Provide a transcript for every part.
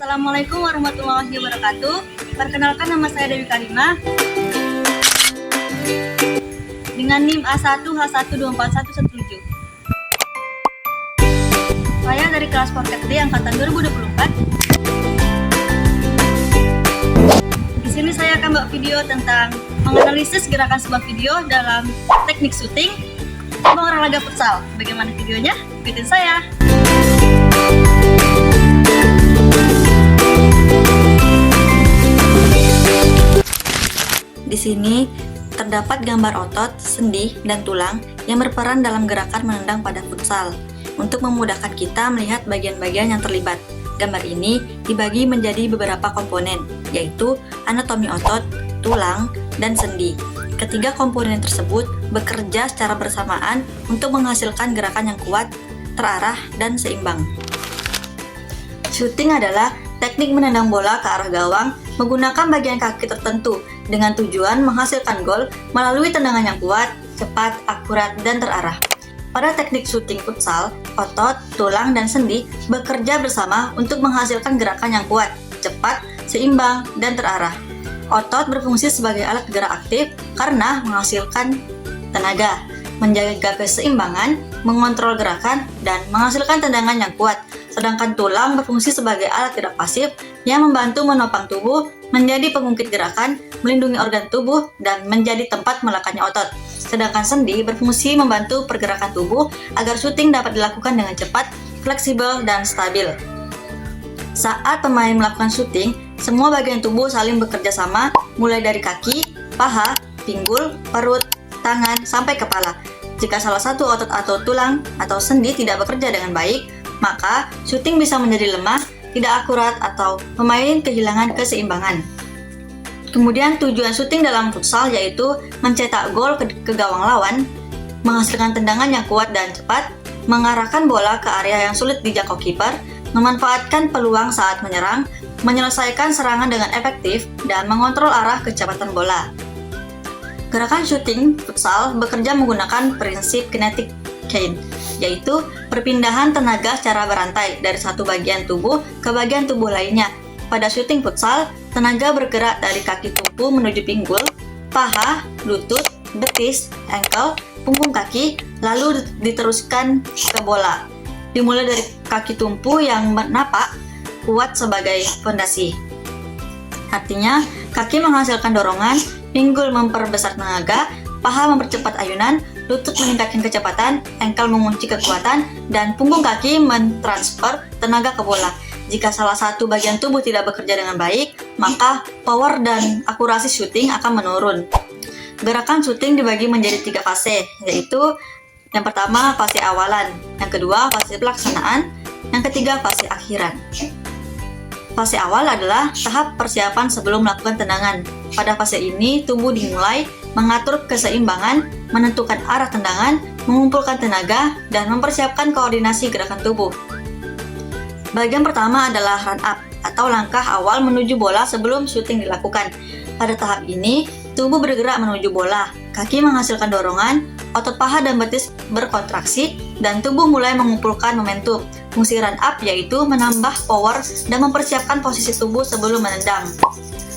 Assalamualaikum warahmatullahi wabarakatuh. Perkenalkan, nama saya Dewi Karima dengan NIM A1H1241117. Saya dari kelas Forket D angkatan 2024. Di sini saya akan buat video tentang menganalisis gerakan sebuah video dalam teknik syuting olahraga futsal. Bagaimana videonya? Ikutin saya. Di sini terdapat gambar otot, sendi, dan tulang yang berperan dalam gerakan menendang pada futsal. Untuk memudahkan kita melihat bagian-bagian yang terlibat, gambar ini dibagi menjadi beberapa komponen, yaitu anatomi otot, tulang, dan sendi. Ketiga komponen tersebut bekerja secara bersamaan untuk menghasilkan gerakan yang kuat, terarah, dan seimbang. Shooting adalah teknik menendang bola ke arah gawang menggunakan bagian kaki tertentu dengan tujuan menghasilkan gol melalui tendangan yang kuat, cepat, akurat, dan terarah. Pada teknik syuting futsal, otot, tulang, dan sendi bekerja bersama untuk menghasilkan gerakan yang kuat, cepat, seimbang, dan terarah. Otot berfungsi sebagai alat gerak aktif karena menghasilkan tenaga, menjaga keseimbangan, mengontrol gerakan, dan menghasilkan tendangan yang kuat. Sedangkan tulang berfungsi sebagai alat gerak pasif yang membantu menopang tubuh, menjadi pengungkit gerakan, melindungi organ tubuh, dan menjadi tempat melekatnya otot. Sedangkan sendi berfungsi membantu pergerakan tubuh agar syuting dapat dilakukan dengan cepat, fleksibel, dan stabil. Saat pemain melakukan syuting, semua bagian tubuh saling bekerja sama, mulai dari kaki, paha, pinggul, perut, tangan, sampai kepala. Jika salah satu otot atau tulang atau sendi tidak bekerja dengan baik, maka syuting bisa menjadi lemah, tidak akurat, atau pemain kehilangan keseimbangan. Kemudian tujuan syuting dalam futsal yaitu mencetak gol ke gawang lawan, menghasilkan tendangan yang kuat dan cepat, mengarahkan bola ke area yang sulit dijangkau kiper, memanfaatkan peluang saat menyerang, menyelesaikan serangan dengan efektif, dan mengontrol arah kecepatan bola. Gerakan syuting futsal bekerja menggunakan prinsip kinetic chain, yaitu perpindahan tenaga secara berantai dari satu bagian tubuh ke bagian tubuh lainnya. Pada syuting futsal, tenaga bergerak dari kaki tumpu menuju pinggul, paha, lutut, betis, ankle, punggung kaki, lalu diteruskan ke bola. Dimulai dari kaki tumpu yang menapak kuat sebagai fondasi. Artinya, kaki menghasilkan dorongan, pinggul memperbesar tenaga, paha mempercepat ayunan, lutut meningkatkan kecepatan, ankle mengunci kekuatan, dan punggung kaki mentransfer tenaga ke bola. Jika salah satu bagian tubuh tidak bekerja dengan baik, maka power dan akurasi syuting akan menurun. Gerakan syuting dibagi menjadi 3 fase, yaitu yang pertama fase awalan, yang kedua fase pelaksanaan, yang ketiga fase akhiran. Fase awal adalah tahap persiapan sebelum melakukan tendangan. Pada fase ini, tubuh dimulai mengatur keseimbangan, menentukan arah tendangan, mengumpulkan tenaga, dan mempersiapkan koordinasi gerakan tubuh. Bagian pertama adalah run up, atau langkah awal menuju bola sebelum syuting dilakukan. Pada tahap ini, tubuh bergerak menuju bola, kaki menghasilkan dorongan, otot paha dan betis berkontraksi, dan tubuh mulai mengumpulkan momentum. Fungsi run up yaitu menambah power dan mempersiapkan posisi tubuh sebelum menendang.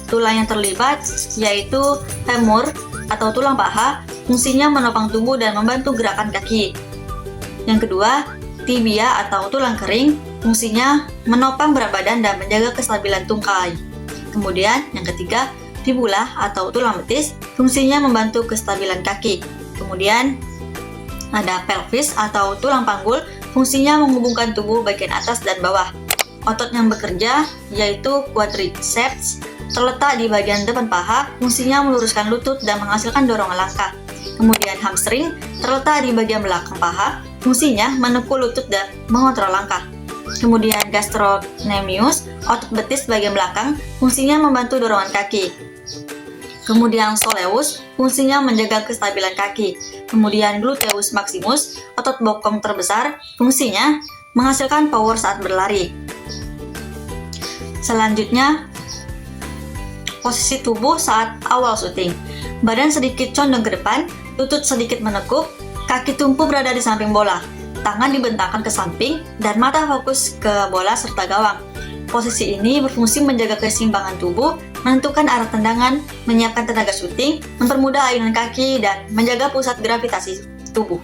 Tulang yang terlibat yaitu femur atau tulang paha, fungsinya menopang tubuh dan membantu gerakan kaki. Yang kedua, tibia atau tulang kering, fungsinya menopang berat badan dan menjaga kestabilan tungkai. Kemudian yang ketiga, fibula atau tulang betis, fungsinya membantu kestabilan kaki. Kemudian ada pelvis atau tulang panggul, fungsinya menghubungkan tubuh bagian atas dan bawah. Otot yang bekerja yaitu quadriceps, terletak di bagian depan paha, fungsinya meluruskan lutut dan menghasilkan dorongan langkah. Kemudian hamstring, terletak di bagian belakang paha, fungsinya menekuk lutut dan mengontrol langkah. Kemudian gastrocnemius, otot betis bagian belakang, fungsinya membantu dorongan kaki. Kemudian soleus, fungsinya menjaga kestabilan kaki. Kemudian gluteus maximus, otot bokong terbesar, fungsinya menghasilkan power saat berlari. Selanjutnya, posisi tubuh saat awal syuting. Badan sedikit condong ke depan, lutut sedikit menekuk, kaki tumpu berada di samping bola, tangan dibentangkan ke samping, dan mata fokus ke bola serta gawang. Posisi ini berfungsi menjaga keseimbangan tubuh, menentukan arah tendangan, menyiapkan tenaga syuting, mempermudah ayunan kaki, dan menjaga pusat gravitasi tubuh.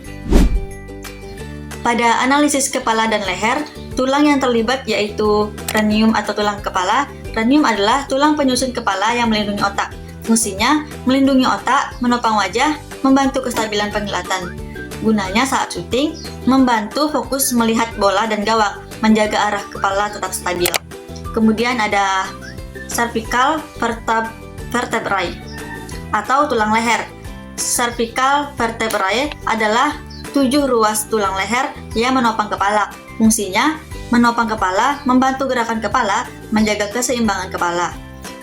Pada analisis kepala dan leher, tulang yang terlibat yaitu ranium atau tulang kepala. Ranium adalah tulang penyusun kepala yang melindungi otak. Fungsinya melindungi otak, menopang wajah, membantu kestabilan penglihatan. Gunanya saat syuting, membantu fokus melihat bola dan gawang, menjaga arah kepala tetap stabil. Kemudian ada cervical vertebrae atau tulang leher. Cervical vertebrae adalah 7 ruas tulang leher yang menopang kepala. Fungsinya menopang kepala, membantu gerakan kepala, menjaga keseimbangan kepala.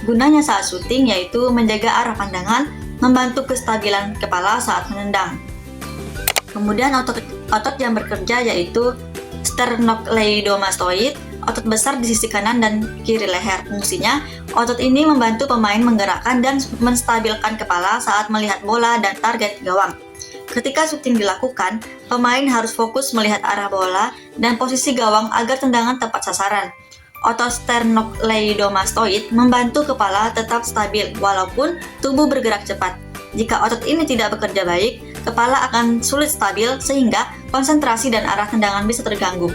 Gunanya saat syuting yaitu menjaga arah pandangan, membantu kestabilan kepala saat menendang. Kemudian otot yang bekerja yaitu sternocleidomastoid, otot besar di sisi kanan dan kiri leher. Fungsinya, otot ini membantu pemain menggerakkan dan menstabilkan kepala saat melihat bola dan target gawang. Ketika syuting dilakukan, pemain harus fokus melihat arah bola dan posisi gawang agar tendangan tepat sasaran. Otot sternocleidomastoid membantu kepala tetap stabil walaupun tubuh bergerak cepat. Jika otot ini tidak bekerja baik, kepala akan sulit stabil sehingga konsentrasi dan arah tendangan bisa terganggu.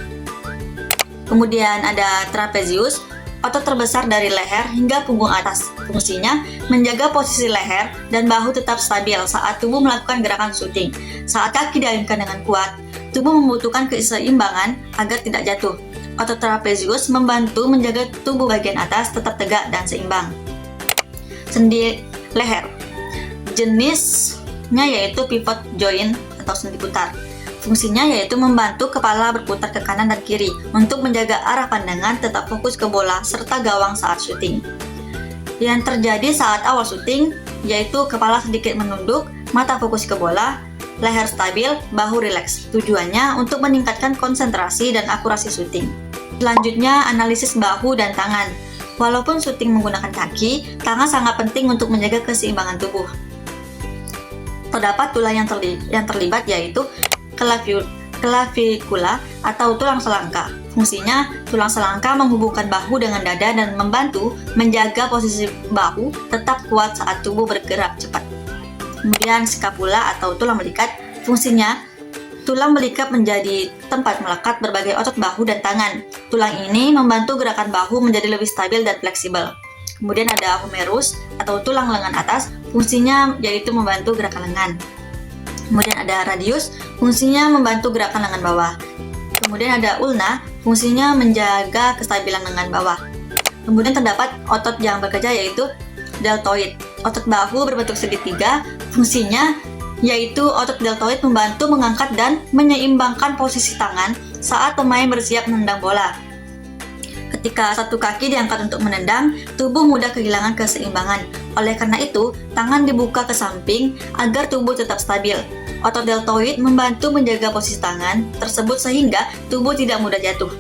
Kemudian ada trapezius, otot terbesar dari leher hingga punggung atas. Fungsinya menjaga posisi leher dan bahu tetap stabil saat tubuh melakukan gerakan syuting. Saat kaki diayunkan dengan kuat, tubuh membutuhkan keseimbangan agar tidak jatuh. Otot trapezius membantu menjaga tubuh bagian atas tetap tegak dan seimbang. Sendi leher, jenisnya yaitu pivot joint atau sendi putar. Fungsinya yaitu membantu kepala berputar ke kanan dan kiri untuk menjaga arah pandangan tetap fokus ke bola serta gawang saat syuting. Yang terjadi saat awal syuting yaitu kepala sedikit menunduk, mata fokus ke bola, leher stabil, bahu rileks. Tujuannya untuk meningkatkan konsentrasi dan akurasi syuting. Selanjutnya analisis bahu dan tangan. Walaupun syuting menggunakan kaki, tangan sangat penting untuk menjaga keseimbangan tubuh. Terdapat tulang yang terlibat yaitu clavikula atau tulang selangka. Fungsinya, tulang selangka menghubungkan bahu dengan dada dan membantu menjaga posisi bahu tetap kuat saat tubuh bergerak cepat. Kemudian scapula atau tulang belikat. Fungsinya, tulang belikat menjadi tempat melekat berbagai otot bahu dan tangan. Tulang ini membantu gerakan bahu menjadi lebih stabil dan fleksibel. Kemudian ada humerus atau tulang lengan atas. Fungsinya yaitu membantu gerakan lengan. Kemudian ada radius, fungsinya membantu gerakan lengan bawah. Kemudian ada ulna, fungsinya menjaga kestabilan lengan bawah. Kemudian terdapat otot yang bekerja yaitu deltoid. Otot bahu berbentuk segitiga, fungsinya yaitu otot deltoid membantu mengangkat dan menyeimbangkan posisi tangan saat pemain bersiap menendang bola. Ketika satu kaki diangkat untuk menendang, tubuh mudah kehilangan keseimbangan. Oleh karena itu, tangan dibuka ke samping agar tubuh tetap stabil. Otot deltoid membantu menjaga posisi tangan tersebut sehingga tubuh tidak mudah jatuh.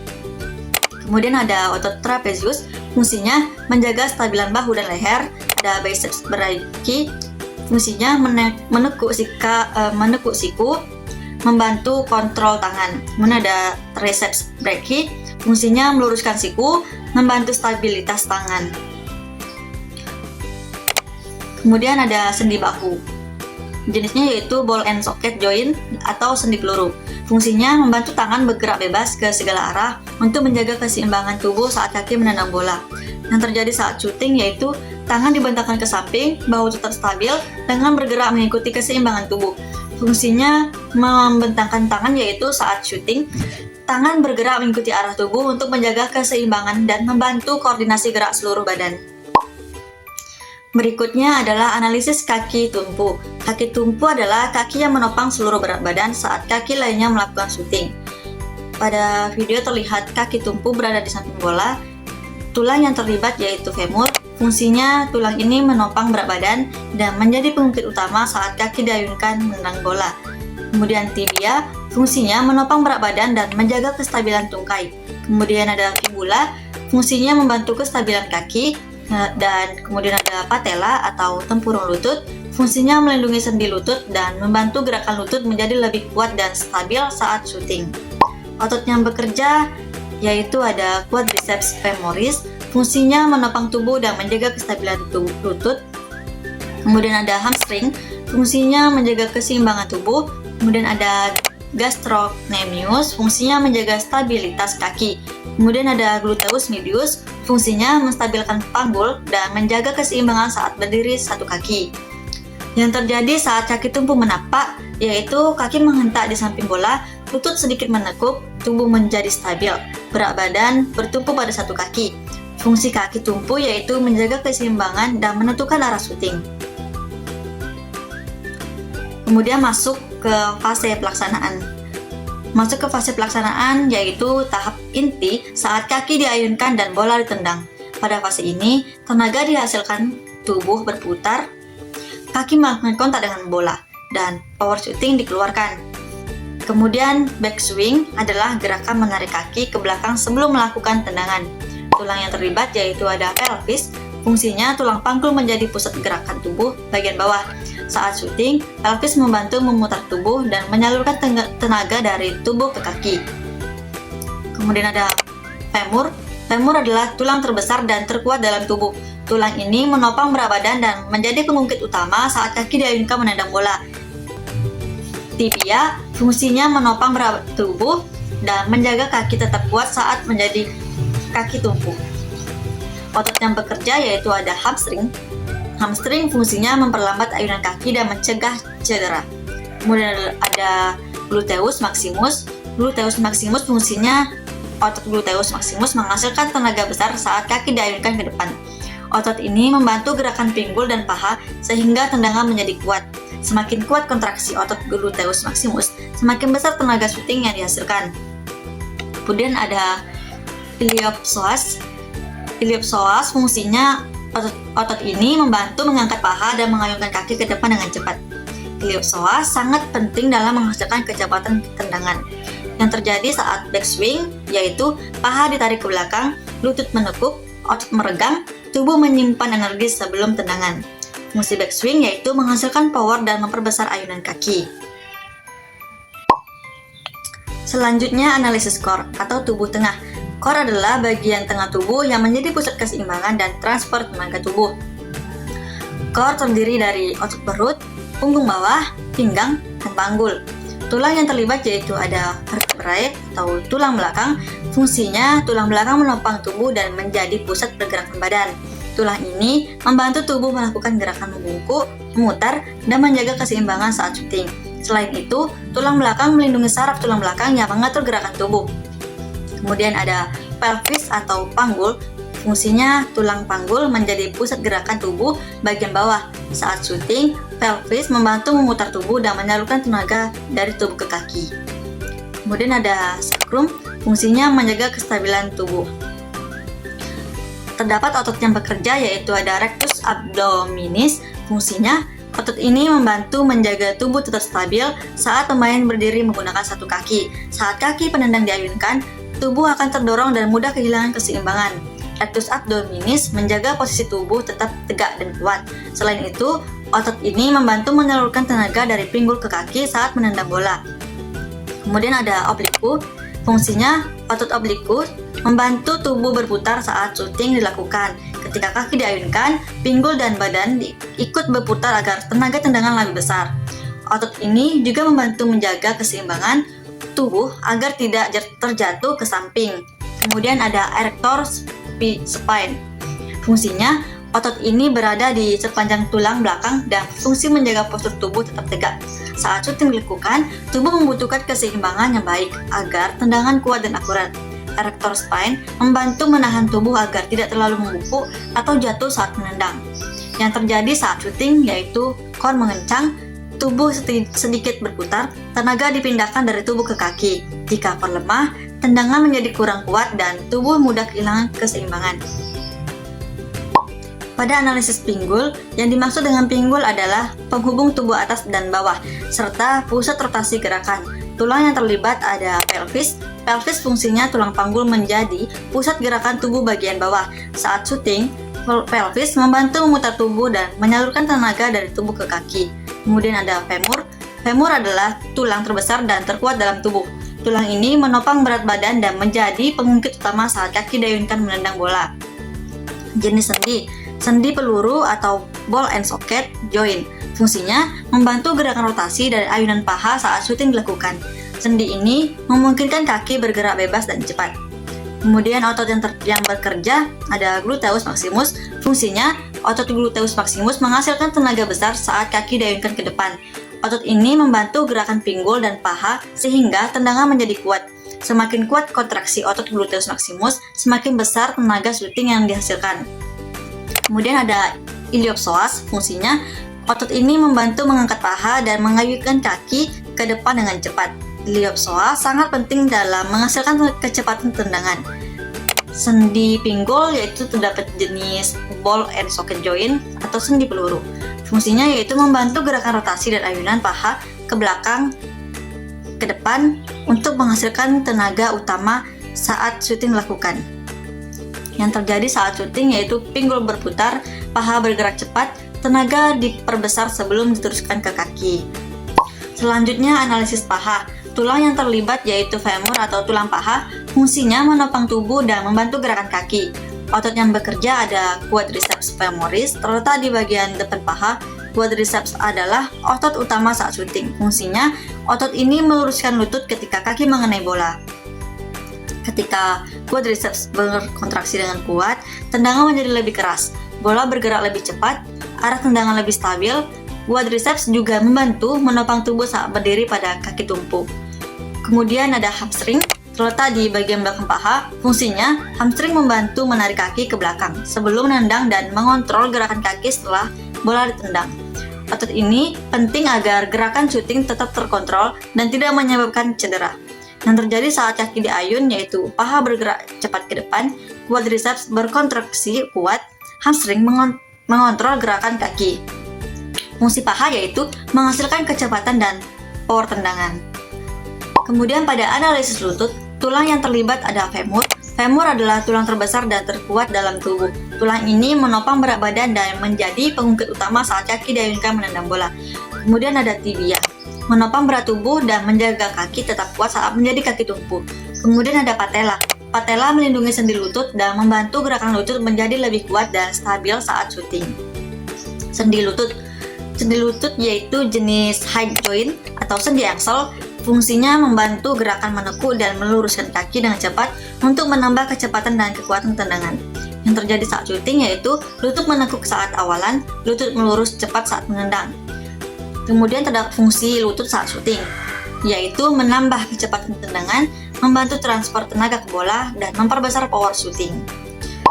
Kemudian ada otot trapezius, fungsinya menjaga stabilan bahu dan leher. Ada biceps brachii, fungsinya menekuk siku, membantu kontrol tangan. Kemudian ada triceps brachii, fungsinya meluruskan siku, membantu stabilitas tangan. Kemudian ada sendi bahu. Jenisnya yaitu ball and socket joint atau sendi peluru. Fungsinya membantu tangan bergerak bebas ke segala arah untuk menjaga keseimbangan tubuh saat kaki menendang bola. Yang terjadi saat syuting yaitu tangan dibentangkan ke samping, bahu tetap stabil, dengan bergerak mengikuti keseimbangan tubuh. Fungsinya membentangkan tangan yaitu saat syuting, tangan bergerak mengikuti arah tubuh untuk menjaga keseimbangan dan membantu koordinasi gerak seluruh badan. Berikutnya adalah analisis kaki tumpu. Kaki tumpu adalah kaki yang menopang seluruh berat badan saat kaki lainnya melakukan syuting. Pada video terlihat kaki tumpu berada di samping bola. Tulang yang terlibat yaitu femur. Fungsinya tulang ini menopang berat badan dan menjadi pengungkit utama saat kaki diayunkan menendang bola. Kemudian tibia, fungsinya menopang berat badan dan menjaga kestabilan tungkai. Kemudian ada fibula, fungsinya membantu kestabilan kaki. Dan kemudian ada patella atau tempurung lutut, fungsinya melindungi sendi lutut dan membantu gerakan lutut menjadi lebih kuat dan stabil saat syuting. Otot yang bekerja yaitu ada quadriceps femoris, fungsinya menopang tubuh dan menjaga kestabilan lutut. Kemudian ada hamstring, fungsinya menjaga keseimbangan tubuh. Kemudian ada gastrocnemius, fungsinya menjaga stabilitas kaki. Kemudian ada gluteus medius, fungsinya menstabilkan panggul dan menjaga keseimbangan saat berdiri satu kaki. Yang terjadi saat kaki tumpu menapak, yaitu kaki menghentak di samping bola, lutut sedikit menekuk, tubuh menjadi stabil, berat badan bertumpu pada satu kaki. Fungsi kaki tumpu yaitu menjaga keseimbangan dan menentukan arah syuting. Kemudian masuk ke fase pelaksanaan. Masuk ke fase pelaksanaan yaitu tahap inti saat kaki diayunkan dan bola ditendang. Pada fase ini, tenaga dihasilkan, tubuh berputar, kaki melakukan kontak dengan bola, dan power shooting dikeluarkan. Kemudian backswing adalah gerakan menarik kaki ke belakang sebelum melakukan tendangan. Tulang yang terlibat yaitu ada pelvis, fungsinya tulang panggul menjadi pusat gerakan tubuh bagian bawah. Saat syuting, pelvis membantu memutar tubuh dan menyalurkan tenaga dari tubuh ke kaki. Kemudian ada femur. Femur adalah tulang terbesar dan terkuat dalam tubuh. Tulang ini menopang berat badan dan menjadi pengungkit utama saat kaki diayunkan menendang bola. Tibia, fungsinya menopang berat tubuh dan menjaga kaki tetap kuat saat menjadi kaki tumpu. Otot yang bekerja yaitu ada hamstring. Hamstring fungsinya memperlambat ayunan kaki dan mencegah cedera. Kemudian ada gluteus maximus. Gluteus maximus fungsinya otot gluteus maximus menghasilkan tenaga besar saat kaki diayunkan ke depan. Otot ini membantu gerakan pinggul dan paha sehingga tendangan menjadi kuat. Semakin kuat kontraksi otot gluteus maximus, semakin besar tenaga syuting yang dihasilkan. Kemudian ada iliopsoas. Iliopsoas fungsinya otot ini membantu mengangkat paha dan mengayunkan kaki ke depan dengan cepat. Iliopsoas sangat penting dalam menghasilkan kecepatan tendangan. Yang terjadi saat backswing yaitu paha ditarik ke belakang, lutut menekuk, otot meregang, tubuh menyimpan energi sebelum tendangan. Fungsi backswing yaitu menghasilkan power dan memperbesar ayunan kaki. Selanjutnya analisis core atau tubuh tengah. Core adalah bagian tengah tubuh yang menjadi pusat keseimbangan dan transfer tenaga tubuh. Core terdiri dari otot perut, punggung bawah, pinggang, dan panggul. Tulang yang terlibat yaitu ada vertebrae atau tulang belakang. Fungsinya tulang belakang menopang tubuh dan menjadi pusat pergerakan badan. Tulang ini membantu tubuh melakukan gerakan membungkuk, memutar, dan menjaga keseimbangan saat syuting. Selain itu, tulang belakang melindungi saraf tulang belakang yang mengatur gerakan tubuh. Kemudian ada pelvis atau panggul, fungsinya tulang panggul menjadi pusat gerakan tubuh bagian bawah. Saat syuting, pelvis membantu memutar tubuh dan menyalurkan tenaga dari tubuh ke kaki. Kemudian ada sacrum, fungsinya menjaga kestabilan tubuh. Terdapat otot yang bekerja yaitu ada rectus abdominis, fungsinya otot ini membantu menjaga tubuh tetap stabil saat pemain berdiri menggunakan satu kaki. Saat kaki penendang diayunkan, tubuh akan terdorong dan mudah kehilangan keseimbangan. Rectus abdominis menjaga posisi tubuh tetap tegak dan kuat. Selain itu, otot ini membantu menyalurkan tenaga dari pinggul ke kaki saat menendang bola. Kemudian ada obliku, fungsinya otot obliku membantu tubuh berputar saat syuting dilakukan. Ketika kaki diayunkan, pinggul dan badan ikut berputar agar tenaga tendangan lebih besar. Otot ini juga membantu menjaga keseimbangan tubuh agar tidak terjatuh ke samping. Kemudian ada erector spine. Fungsinya, otot ini berada di sepanjang tulang belakang dan fungsi menjaga postur tubuh tetap tegak. Saat syuting dilakukan, tubuh membutuhkan keseimbangan yang baik agar tendangan kuat dan akurat. Erector spine membantu menahan tubuh agar tidak terlalu membungkuk atau jatuh saat menendang. Yang terjadi saat syuting yaitu core mengencang, tubuh sedikit berputar, tenaga dipindahkan dari tubuh ke kaki. Jika core lemah, tendangan menjadi kurang kuat dan tubuh mudah kehilangan keseimbangan. Pada analisis pinggul, yang dimaksud dengan pinggul adalah penghubung tubuh atas dan bawah, serta pusat rotasi gerakan. Tulang yang terlibat ada pelvis. Pelvis fungsinya tulang panggul menjadi pusat gerakan tubuh bagian bawah. Saat syuting, pelvis membantu memutar tubuh dan menyalurkan tenaga dari tubuh ke kaki. Kemudian ada femur. Femur adalah tulang terbesar dan terkuat dalam tubuh. Tulang ini menopang berat badan dan menjadi pengungkit utama saat kaki diayunkan menendang bola. Jenis sendi, sendi peluru atau ball and socket joint. Fungsinya membantu gerakan rotasi dari ayunan paha saat syuting dilakukan. Sendi ini memungkinkan kaki bergerak bebas dan cepat. Kemudian otot yang bekerja ada gluteus maximus. Fungsinya otot gluteus maximus menghasilkan tenaga besar saat kaki diayunkan ke depan. Otot ini membantu gerakan pinggul dan paha sehingga tendangan menjadi kuat. Semakin kuat kontraksi otot gluteus maximus, semakin besar tenaga syuting yang dihasilkan. Kemudian ada iliopsoas. Fungsinya otot ini membantu mengangkat paha dan mengayunkan kaki ke depan dengan cepat. Iliopsoas sangat penting dalam menghasilkan kecepatan tendangan. Sendi pinggul yaitu terdapat jenis ball and socket joint atau sendi peluru. Fungsinya yaitu membantu gerakan rotasi dan ayunan paha ke belakang ke depan untuk menghasilkan tenaga utama saat syuting dilakukan. Yang terjadi saat syuting yaitu pinggul berputar, paha bergerak cepat, tenaga diperbesar sebelum diteruskan ke kaki. Selanjutnya analisis paha. Tulang yang terlibat yaitu femur atau tulang paha, fungsinya menopang tubuh dan membantu gerakan kaki. Otot yang bekerja ada quadriceps femoris, terletak di bagian depan paha. Quadriceps adalah otot utama saat syuting. Fungsinya, otot ini meluruskan lutut ketika kaki mengenai bola. Ketika quadriceps berkontraksi dengan kuat, tendangan menjadi lebih keras, bola bergerak lebih cepat, arah tendangan lebih stabil. Quadriceps juga membantu menopang tubuh saat berdiri pada kaki tumpu. Kemudian ada hamstring, terletak di bagian belakang paha. Fungsinya, hamstring membantu menarik kaki ke belakang sebelum menendang dan mengontrol gerakan kaki setelah bola ditendang. Otot ini penting agar gerakan syuting tetap terkontrol dan tidak menyebabkan cedera. Yang terjadi saat kaki diayun yaitu paha bergerak cepat ke depan, quadriceps berkontraksi kuat, hamstring mengontrol gerakan kaki. Fungsi paha yaitu menghasilkan kecepatan dan power tendangan. Kemudian pada analisis lutut, tulang yang terlibat ada femur. Femur adalah tulang terbesar dan terkuat dalam tubuh. Tulang ini menopang berat badan dan menjadi pengungkit utama saat kaki diayunkan menendang bola. Kemudian ada tibia, menopang berat tubuh dan menjaga kaki tetap kuat saat menjadi kaki tumpu. Kemudian ada patella. Patella melindungi sendi lutut dan membantu gerakan lutut menjadi lebih kuat dan stabil saat syuting. Sendi lutut. Sendi lutut yaitu jenis hip joint atau sendi angsel. Fungsinya membantu gerakan menekuk dan meluruskan kaki dengan cepat untuk menambah kecepatan dan kekuatan tendangan. Yang terjadi saat syuting yaitu lutut menekuk saat awalan, lutut melurus cepat saat menendang. Kemudian terdapat fungsi lutut saat syuting, yaitu menambah kecepatan tendangan, membantu transfer tenaga ke bola, dan memperbesar power syuting.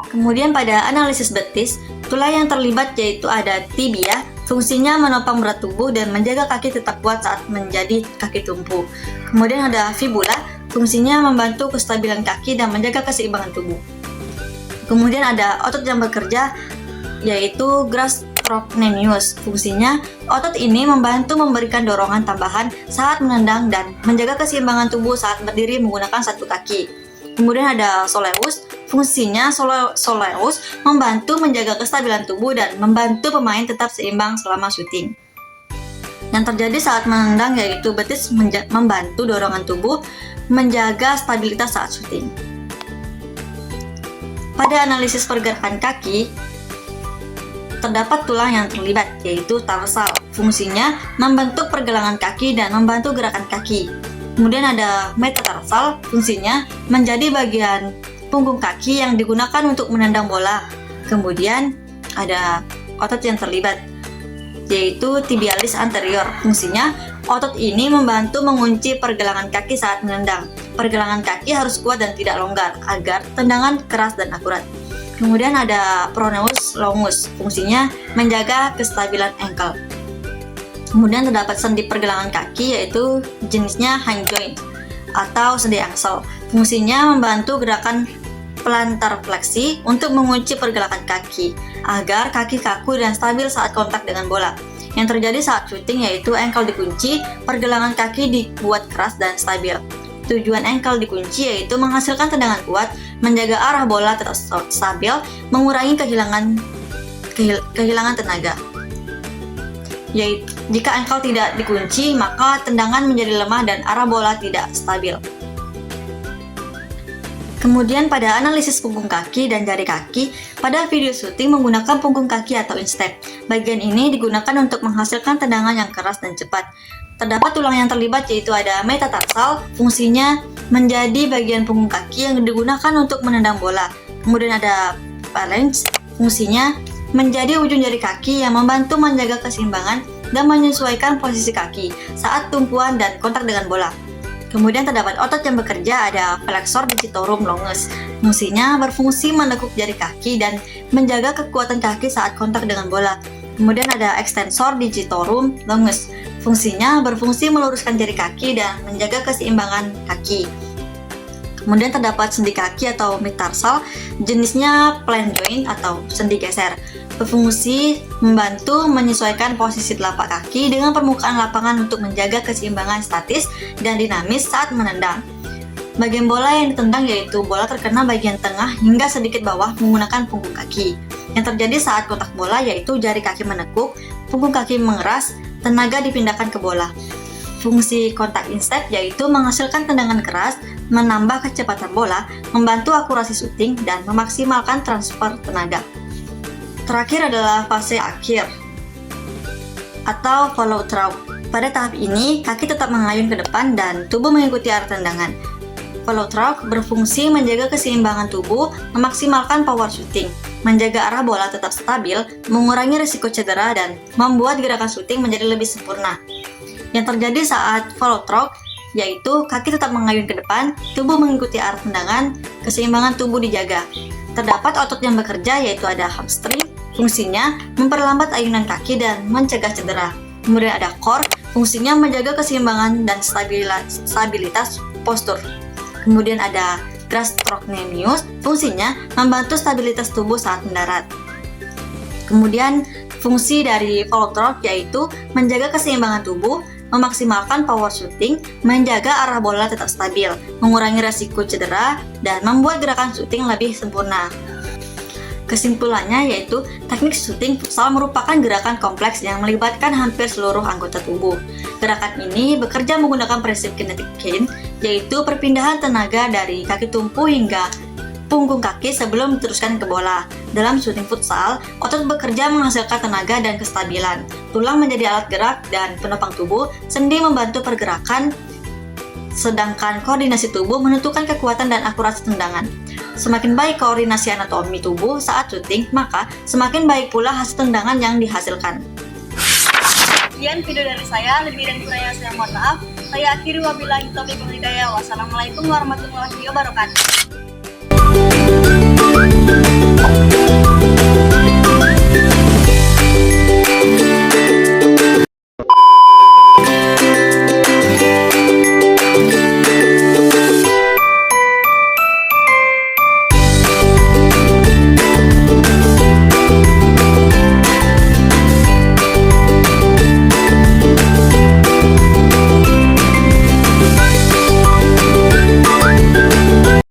Kemudian pada analisis betis, tulang yang terlibat yaitu ada tibia. Fungsinya menopang berat tubuh dan menjaga kaki tetap kuat saat menjadi kaki tumpu. Kemudian ada fibula, fungsinya membantu kestabilan kaki dan menjaga keseimbangan tubuh. Kemudian ada otot yang bekerja, yaitu gastrocnemius. Fungsinya, otot ini membantu memberikan dorongan tambahan saat menendang dan menjaga keseimbangan tubuh saat berdiri menggunakan satu kaki. Kemudian ada soleus. Fungsinya soleus membantu menjaga kestabilan tubuh dan membantu pemain tetap seimbang selama syuting. Yang terjadi saat menendang yaitu betis membantu dorongan tubuh menjaga stabilitas saat syuting. Pada analisis pergerakan kaki, terdapat tulang yang terlibat yaitu tarsal. Fungsinya membentuk pergelangan kaki dan membantu gerakan kaki. Kemudian ada metatarsal, fungsinya menjadi bagian punggung kaki yang digunakan untuk menendang bola. Kemudian ada otot yang terlibat, yaitu tibialis anterior. Fungsinya, otot ini membantu mengunci pergelangan kaki saat menendang. Pergelangan kaki harus kuat dan tidak longgar, agar tendangan keras dan akurat. Kemudian ada proneus longus, fungsinya menjaga kestabilan ankle. Kemudian terdapat sendi pergelangan kaki yaitu jenisnya hinge joint atau sendi angsel. Fungsinya membantu gerakan plantar fleksi untuk mengunci pergelangan kaki agar kaki kaku dan stabil saat kontak dengan bola. Yang terjadi saat syuting yaitu ankle dikunci, pergelangan kaki dibuat keras dan stabil. Tujuan ankle dikunci yaitu menghasilkan tendangan kuat, menjaga arah bola tetap stabil, mengurangi kehilangan tenaga. Yaitu jika ankle tidak dikunci, maka tendangan menjadi lemah dan arah bola tidak stabil. Kemudian pada analisis punggung kaki dan jari kaki, pada video syuting menggunakan punggung kaki atau instep. Bagian ini digunakan untuk menghasilkan tendangan yang keras dan cepat. Terdapat tulang yang terlibat yaitu ada metatarsal, fungsinya menjadi bagian punggung kaki yang digunakan untuk menendang bola. Kemudian ada phalanx, fungsinya menjadi ujung jari kaki yang membantu menjaga keseimbangan dan menyesuaikan posisi kaki saat tumpuan dan kontak dengan bola. Kemudian terdapat otot yang bekerja, ada flexor digitorum longus. Fungsinya berfungsi menekuk jari kaki dan menjaga kekuatan kaki saat kontak dengan bola. Kemudian ada extensor digitorum longus. Fungsinya berfungsi meluruskan jari kaki dan menjaga keseimbangan kaki. Kemudian terdapat sendi kaki atau metarsal, jenisnya plant joint atau sendi geser. Berfungsi membantu menyesuaikan posisi telapak kaki dengan permukaan lapangan untuk menjaga keseimbangan statis dan dinamis saat menendang. Bagian bola yang ditendang yaitu bola terkena bagian tengah hingga sedikit bawah menggunakan punggung kaki. Yang terjadi saat kontak bola yaitu jari kaki menekuk, punggung kaki mengeras, tenaga dipindahkan ke bola. Fungsi kontak instep yaitu menghasilkan tendangan keras, menambah kecepatan bola, membantu akurasi syuting, dan memaksimalkan transfer tenaga. Terakhir adalah fase akhir atau follow through. Pada tahap ini, kaki tetap mengayun ke depan dan tubuh mengikuti arah tendangan. Follow through berfungsi menjaga keseimbangan tubuh, memaksimalkan power shooting, menjaga arah bola tetap stabil, mengurangi risiko cedera, dan membuat gerakan shooting menjadi lebih sempurna. Yang terjadi saat follow through yaitu kaki tetap mengayun ke depan, tubuh mengikuti arah tendangan, keseimbangan tubuh dijaga. Terdapat otot yang bekerja yaitu ada hamstring, fungsinya memperlambat ayunan kaki dan mencegah cedera. Kemudian ada core, fungsinya menjaga keseimbangan dan stabilitas postur. Kemudian ada gastrocnemius, fungsinya membantu stabilitas tubuh saat mendarat. Kemudian fungsi dari follow through yaitu menjaga keseimbangan tubuh, memaksimalkan power shooting, menjaga arah bola tetap stabil, mengurangi resiko cedera, dan membuat gerakan shooting lebih sempurna. Kesimpulannya yaitu teknik shooting futsal merupakan gerakan kompleks yang melibatkan hampir seluruh anggota tubuh. Gerakan ini bekerja menggunakan prinsip kinetic gain, yaitu perpindahan tenaga dari kaki tumpu hingga punggung kaki sebelum diteruskan ke bola. Dalam shooting futsal, otot bekerja menghasilkan tenaga dan kestabilan. Tulang menjadi alat gerak dan penopang tubuh, sendi membantu pergerakan, sedangkan koordinasi tubuh menentukan kekuatan dan akurasi tendangan. Semakin baik koordinasi anatomi tubuh saat shooting, maka semakin baik pula hasil tendangan yang dihasilkan. Sekian video dari saya, lebih dan kurangnya saya mohon maaf. Saya akhiri wabillahi taufiq wal hidayah. Wassalamualaikum warahmatullahi wabarakatuh.